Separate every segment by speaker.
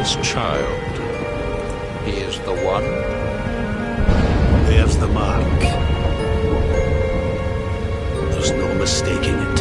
Speaker 1: This child, he is the one?
Speaker 2: There's the mark. There's no mistaking it.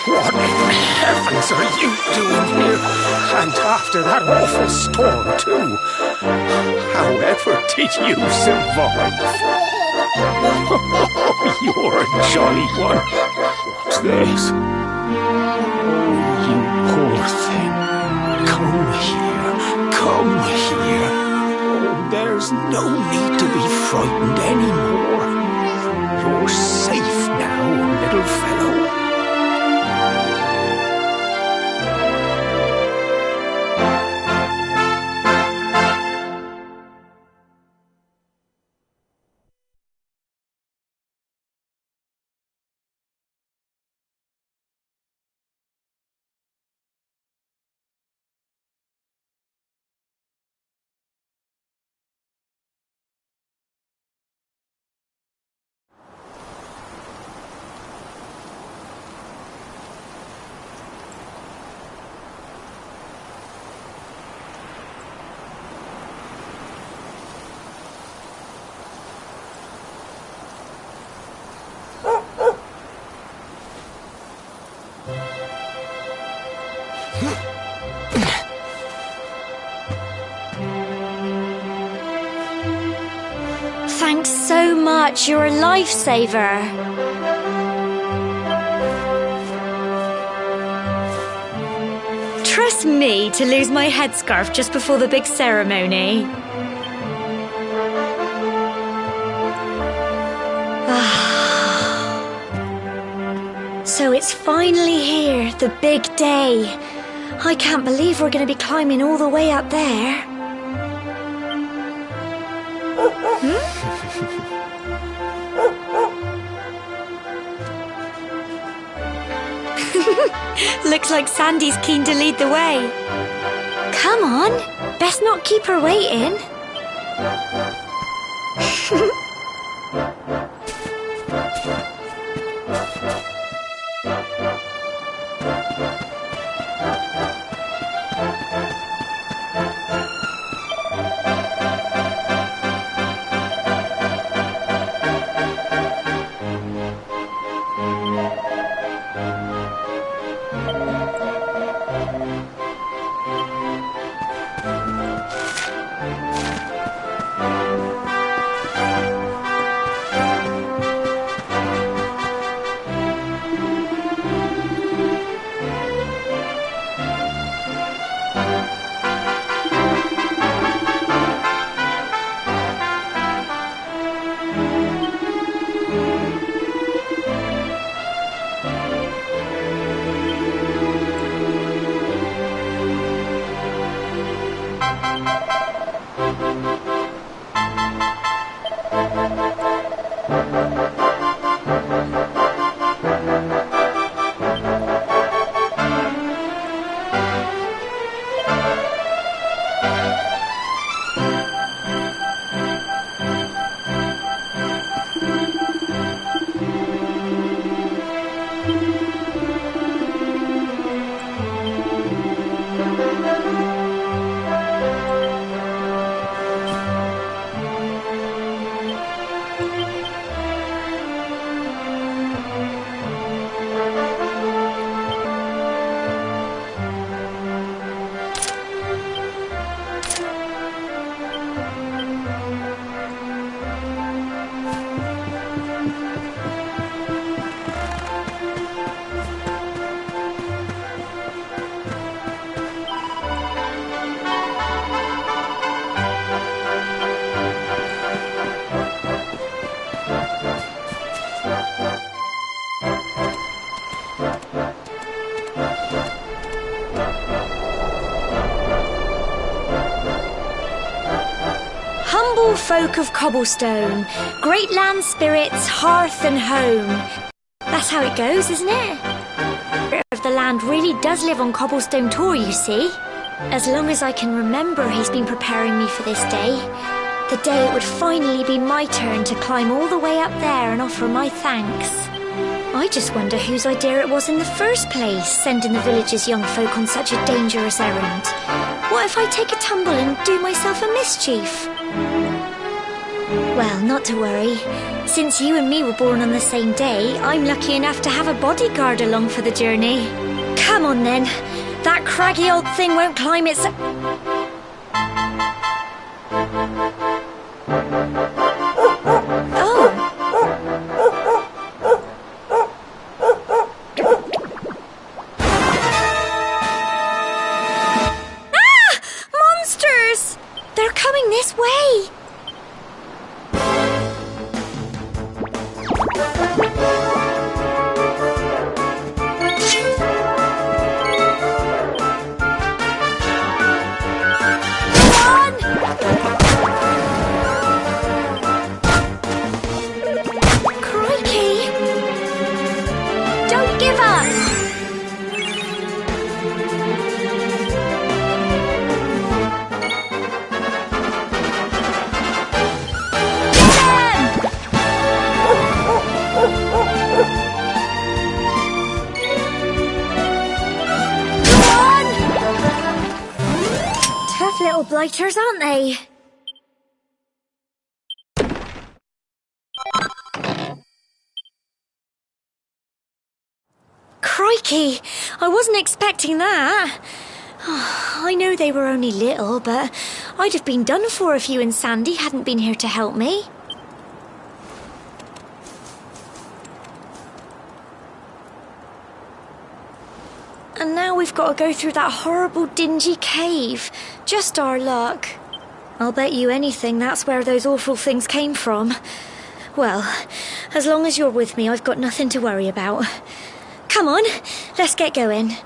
Speaker 3: What in heavens are you doing here? And after that awful storm, too. However did you survive? You're a jolly one. What's this? Oh, you poor thing. Come here. Come here. Oh, there's no need to be frightened anymore. You're safe now, little fellow.
Speaker 4: Thanks so much, you're a lifesaver. Trust me to lose my headscarf just before the big ceremony. So it's finally here, the big day. I can't believe we're going to be climbing all the way up there. Looks like Sandy's keen to lead the way. Come on, best not keep her waiting. Humble folk of cobblestone, great land spirits, hearth and home. That's how it goes, isn't it? The land really does live on Cobblestone Tor, you see. As long as I can remember, he's been preparing me for this day. The day it would finally be my turn to climb all the way up there and offer my thanks. I just wonder whose idea it was in the first place, sending the village's young folk on such a dangerous errand. What if I take a tumble and do myself a mischief? Well, not to worry. Since you and me were born on the same day, I'm lucky enough to have a bodyguard along for the journey. Come on then. That craggy old thing won't climb its... Oh. Ah! Monsters! They're coming this way! Little blighters, aren't they? Crikey! I wasn't expecting that. Oh, I know they were only little, but I'd have been done for if you and Sandy hadn't been here to help me. And now we've got to go through that horrible dingy cave. Just our luck. I'll bet you anything that's where those awful things came from. Well, as long as you're with me, I've got nothing to worry about. Come on, let's get going.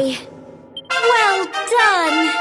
Speaker 4: they? Well done!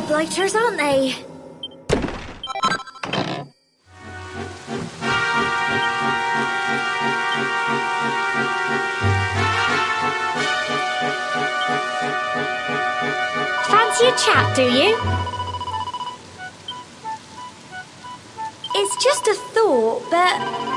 Speaker 4: Blighters, aren't they? Fancy a chat, do you? It's just a thought, but...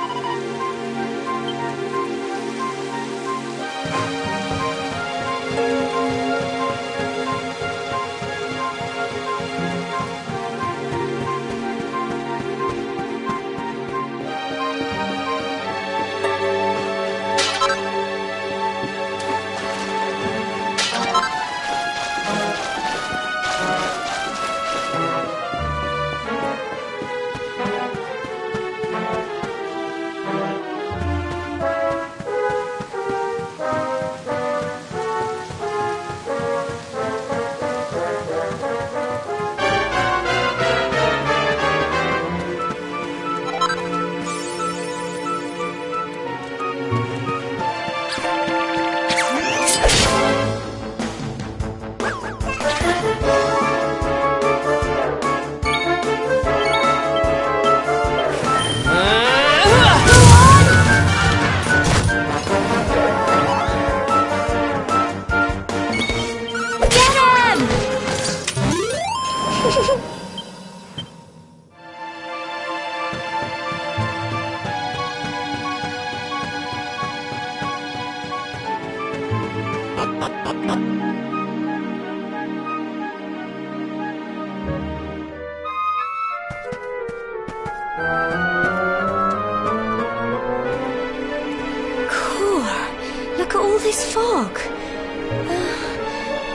Speaker 4: Look at all this fog.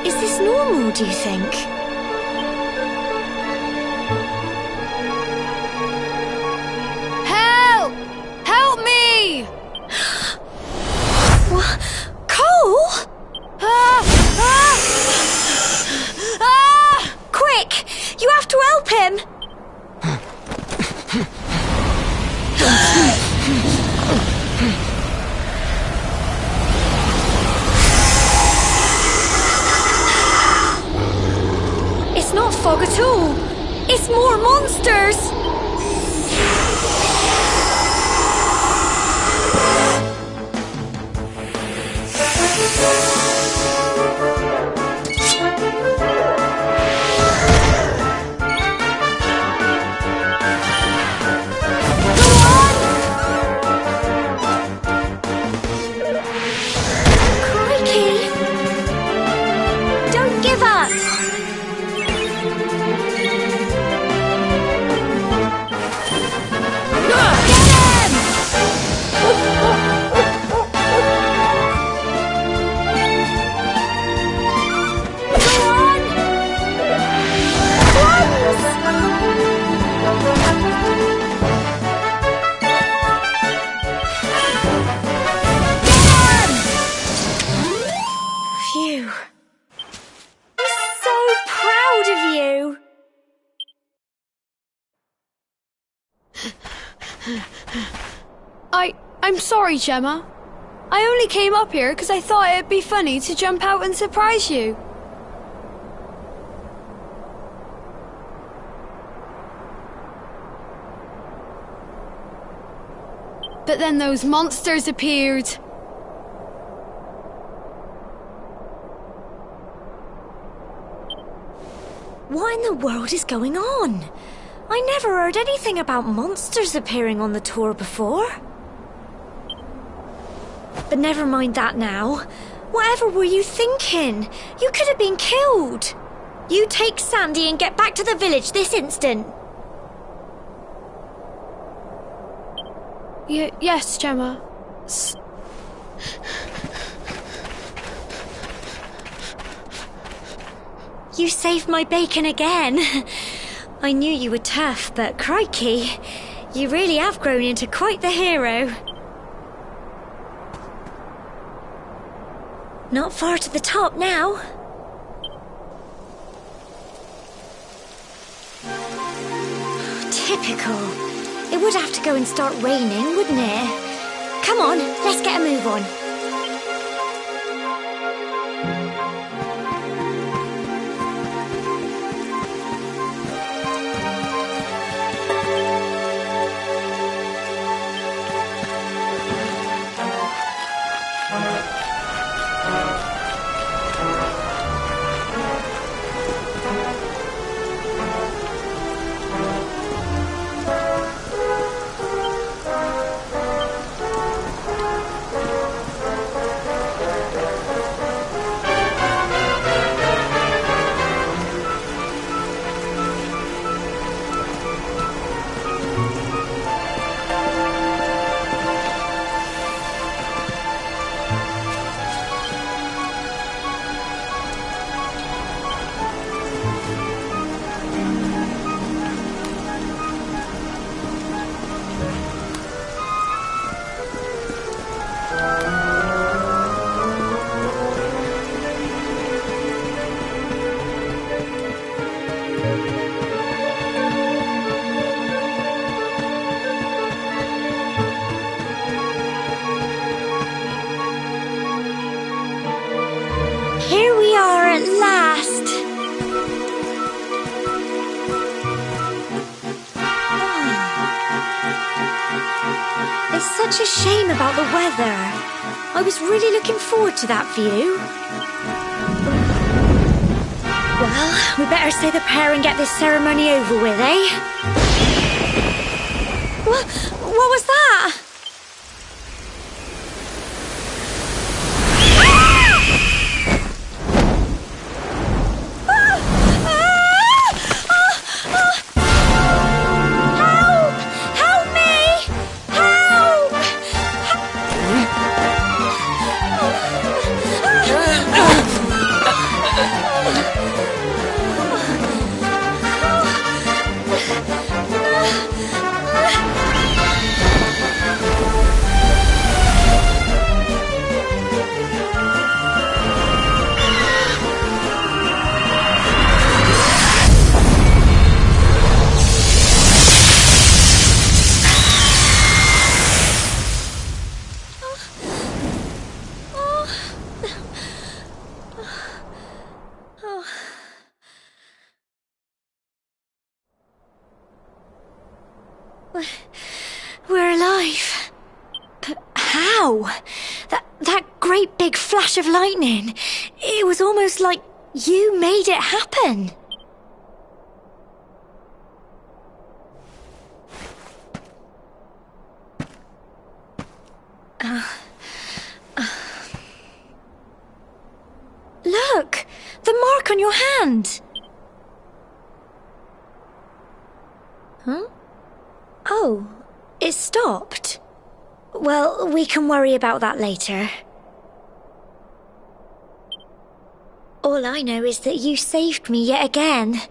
Speaker 4: Is this normal, do you think?
Speaker 5: Help! Help me!
Speaker 4: What? Cole? Quick! You have to help him! It's not fog at all. It's more monsters. Crikey! Don't give up. Phew. I'm so proud of you.
Speaker 5: I'm sorry, Gemma. I only came up here because I thought it'd be funny to jump out and surprise you. But then those monsters appeared.
Speaker 4: What in the world is going on? I never heard anything about monsters appearing on the tour before. But never mind that now. Whatever were you thinking? You could have been killed. You take Sandy and get back to the village this instant.
Speaker 5: Yes, Gemma.
Speaker 4: You saved my bacon again. I knew you were tough, but crikey, you really have grown into quite the hero. Not far to the top now. Typical. It would have to go and start raining, wouldn't it? Come on, let's get a move on. Here we are at last. It's such a shame about the weather. I was really looking forward to that view. Well, we better say the prayer and get this ceremony over with, eh? What was that? We're alive. But how? That great big flash of lightning. It was almost like you made it happen. Look! The mark on your hand! Huh? Oh, it stopped. Well, we can worry about that later. All I know is that you saved me yet again.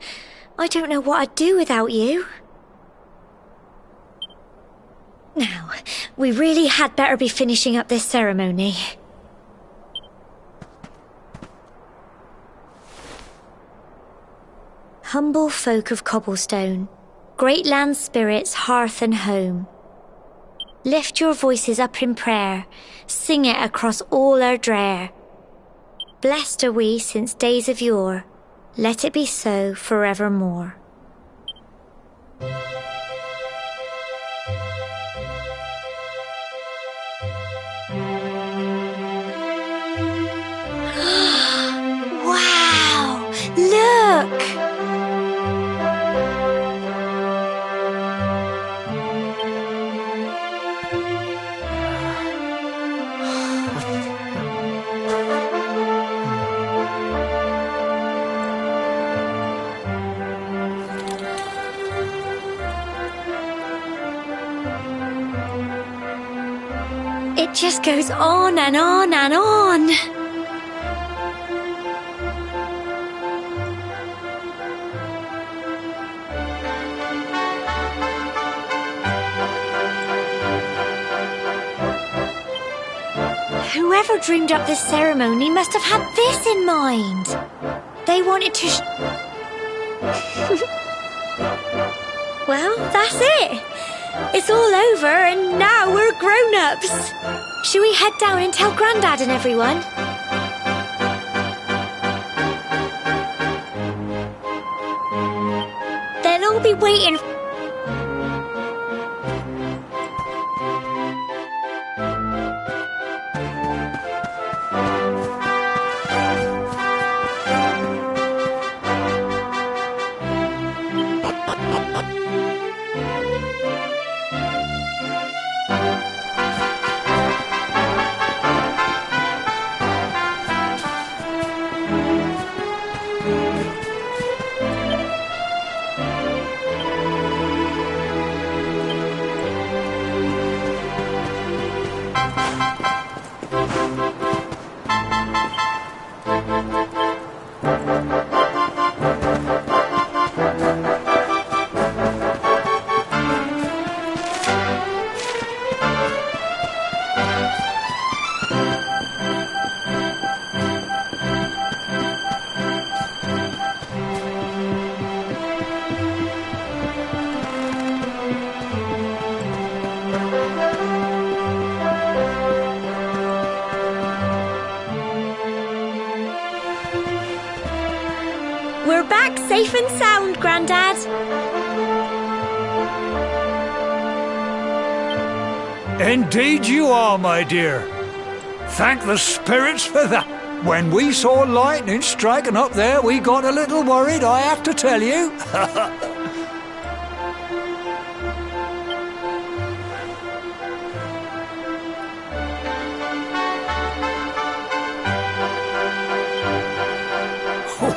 Speaker 4: I don't know what I'd do without you. Now, we really had better be finishing up this ceremony. Humble folk of Cobblestone, great land spirits, hearth and home, Lift your voices up in prayer, sing it across all our drear. Blessed are we since days of yore, let it be so forevermore. Wow! Look! It just goes on and on and on. Whoever dreamed up this ceremony must have had this in mind. They wanted to Well, that's it. It's all over and now we're grown-ups. Shall we head down and tell Grandad and everyone? They'll all be waiting. We're back safe and sound, Grandad.
Speaker 6: Indeed you are, my dear. Thank the spirits for that. When we saw lightning striking up there, we got a little worried, I have to tell you.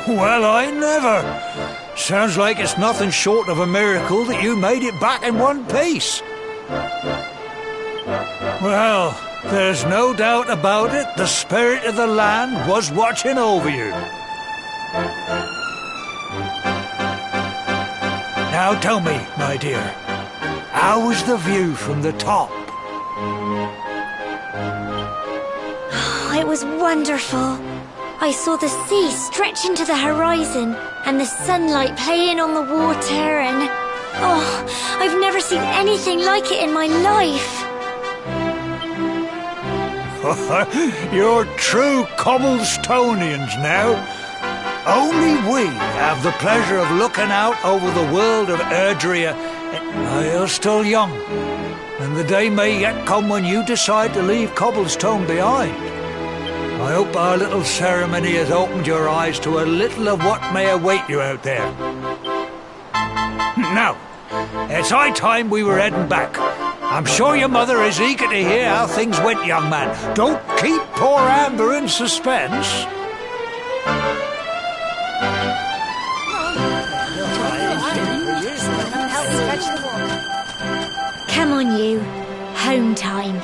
Speaker 6: Well, I never. Sounds like it's nothing short of a miracle that you made it back in one piece. Well, there's no doubt about it, the spirit of the land was watching over you. Now tell me, my dear, how was the view from the top?
Speaker 4: It was wonderful. I saw the sea stretch into the horizon and the sunlight playing on the water and... Oh, I've never seen anything like it in my life.
Speaker 6: You're true Cobblestonians now. Only we have the pleasure of looking out over the world of Erdrea. You're still young, and the day may yet come when you decide to leave Cobblestone behind. I hope our little ceremony has opened your eyes to a little of what may await you out there. Now, it's high time we were heading back. I'm sure your mother is eager to hear how things went, young man. Don't keep poor Amber in suspense.
Speaker 4: Come on, you. Home time.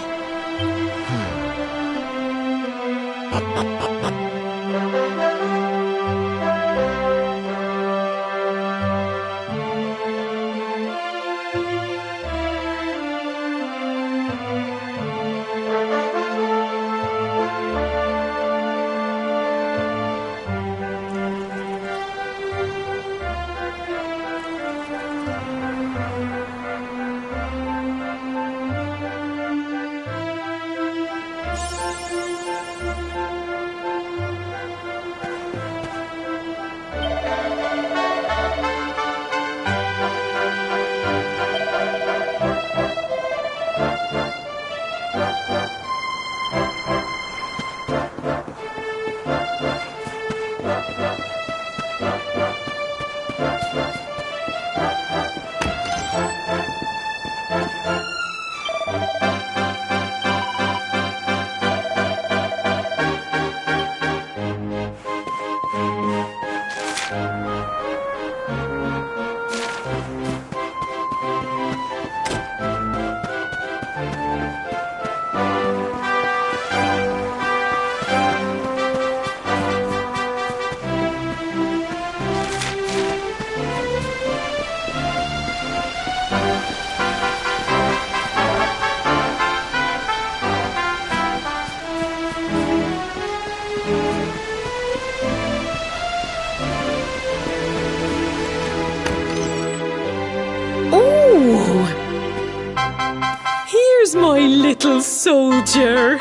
Speaker 7: James, my little soldier.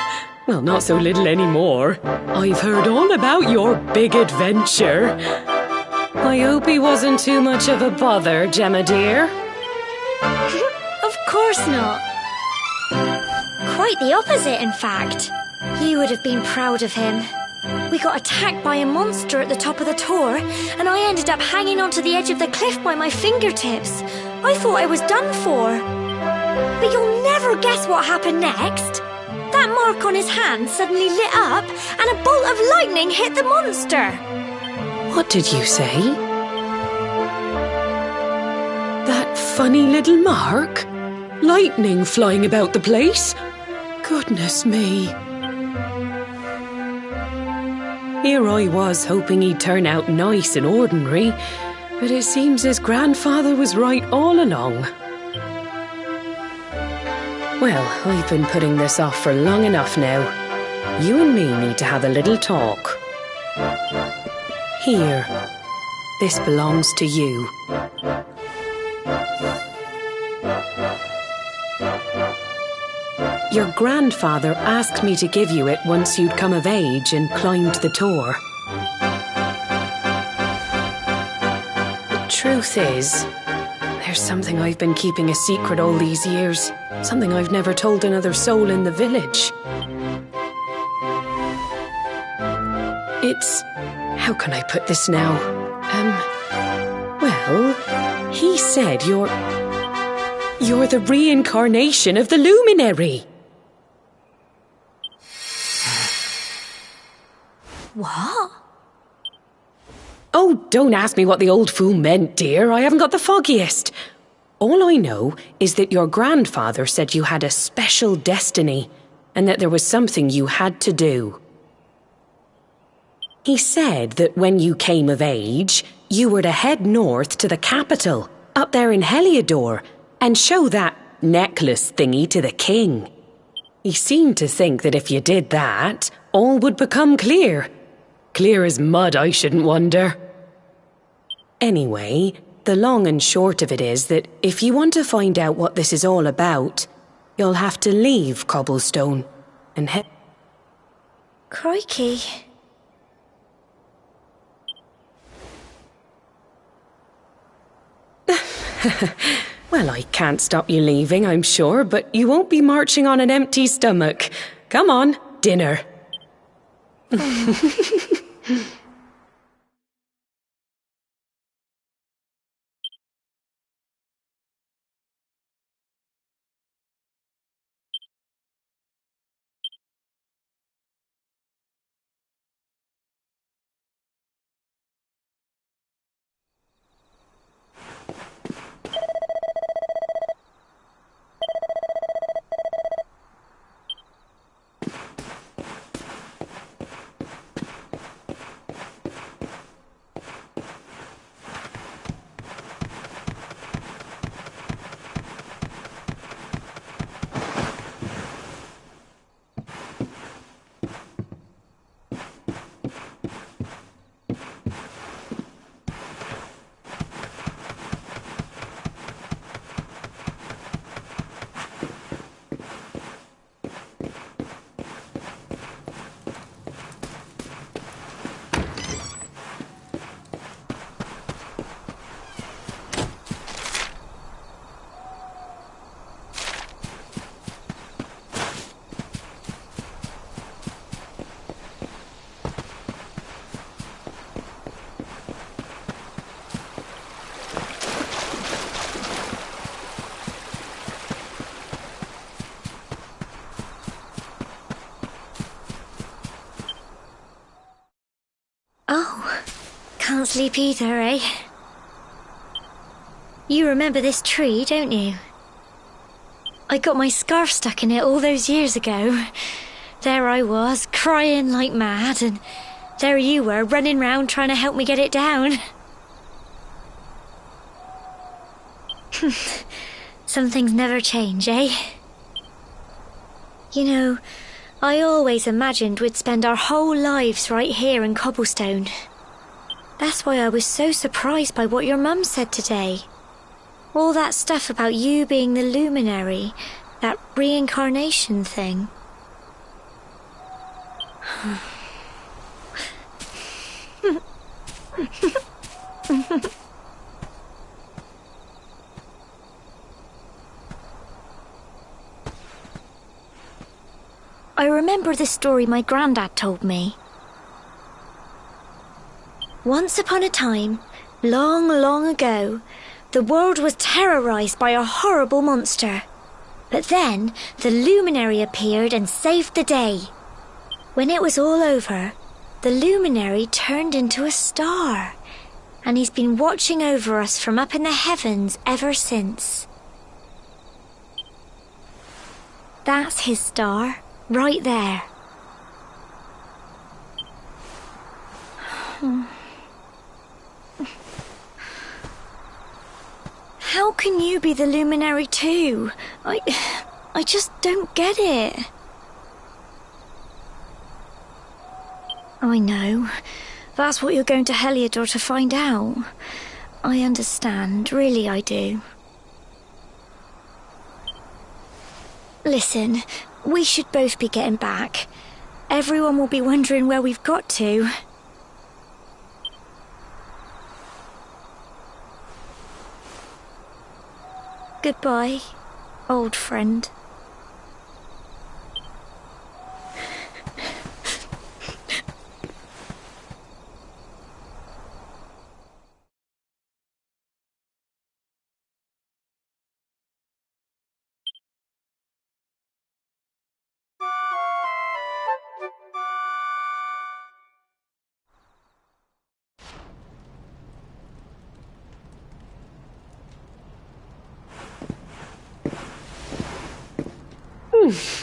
Speaker 7: Well, not so little anymore. I've heard all about your big adventure. I hope he wasn't too much of a bother, Gemma dear.
Speaker 4: Of course not. Quite the opposite, in fact. You would have been proud of him. We got attacked by a monster at the top of the tor, and I ended up hanging onto the edge of the cliff by my fingertips. I thought I was done for. But you'll never guess what happened next. That mark on his hand suddenly lit up, and a bolt of lightning hit the monster.
Speaker 7: What did you say? That funny little mark? Lightning flying about the place? Goodness me. Here I was hoping he'd turn out nice and ordinary, but it seems his grandfather was right all along. Well, I've been putting this off for long enough now. You and me need to have a little talk. Here, this belongs to you. Your grandfather asked me to give you it once you'd come of age and climbed the tor. The truth is, there's something I've been keeping a secret all these years. Something I've never told another soul in the village. It's... how can I put this now? Well, he said you're the reincarnation of the luminary.
Speaker 4: What?
Speaker 7: Oh, don't ask me what the old fool meant, dear. I haven't got the foggiest. All I know is that your grandfather said you had a special destiny and that there was something you had to do. He said that when you came of age, you were to head north to the capital, up there in Heliodor, and show that necklace thingy to the king. He seemed to think that if you did that, all would become clear. Clear as mud, I shouldn't wonder. Anyway, the long and short of it is that if you want to find out what this is all about, you'll have to leave Cobblestone and head...
Speaker 4: Crikey.
Speaker 7: Well, I can't stop you leaving, I'm sure, but you won't be marching on an empty stomach. Come on, dinner.
Speaker 4: Oh, can't sleep either, eh? You remember this tree, don't you? I got my scarf stuck in it all those years ago. There I was, crying like mad, and there you were, running round trying to help me get it down. Some things never change, eh? You know, I always imagined we'd spend our whole lives right here in Cobblestone. That's why I was so surprised by what your mum said today. All that stuff about you being the luminary That reincarnation thing. I remember the story my granddad told me. Once upon a time, long, long ago, the world was terrorized by a horrible monster. But then the luminary appeared and saved the day. When it was all over, the luminary turned into a star, and he's been watching over us from up in the heavens ever since. That's his star, right there. How can you be the luminary too? I just don't get it. I know. That's what you're going to Heliodor to find out. I understand, really I do. Listen, we should both be getting back. Everyone will be wondering where we've got to. Goodbye, old friend.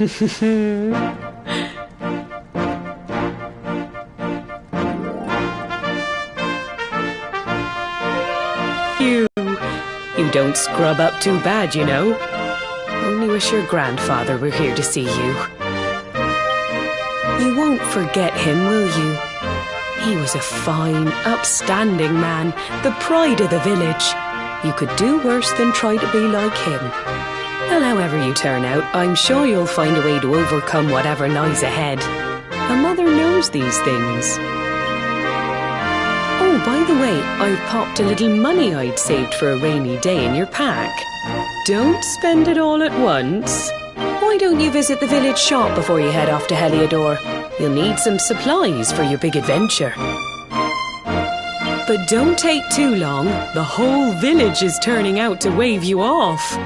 Speaker 7: You don't scrub up too bad, you know. Only wish your grandfather were here to see you. You won't forget him, will you? He was a fine, upstanding man, the pride of the village. You could do worse than try to be like him. Well, however you turn out, I'm sure you'll find a way to overcome whatever lies ahead. A mother knows these things. Oh, by the way, I've popped a little money I'd saved for a rainy day in your pack. Don't spend it all at once. Why don't you visit the village shop before you head off to Heliodor? You'll need some supplies for your big adventure. But don't take too long. The whole village is turning out to wave you off.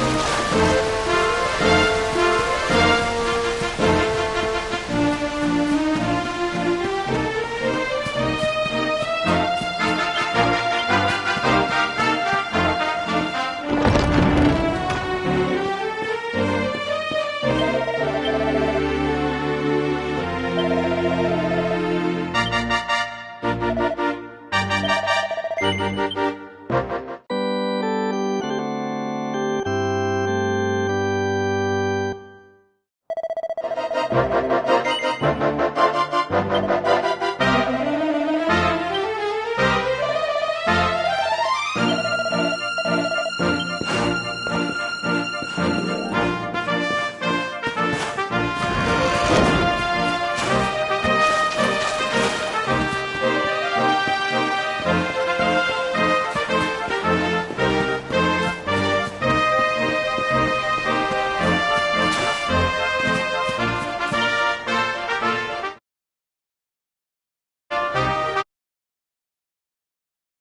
Speaker 6: Ugh.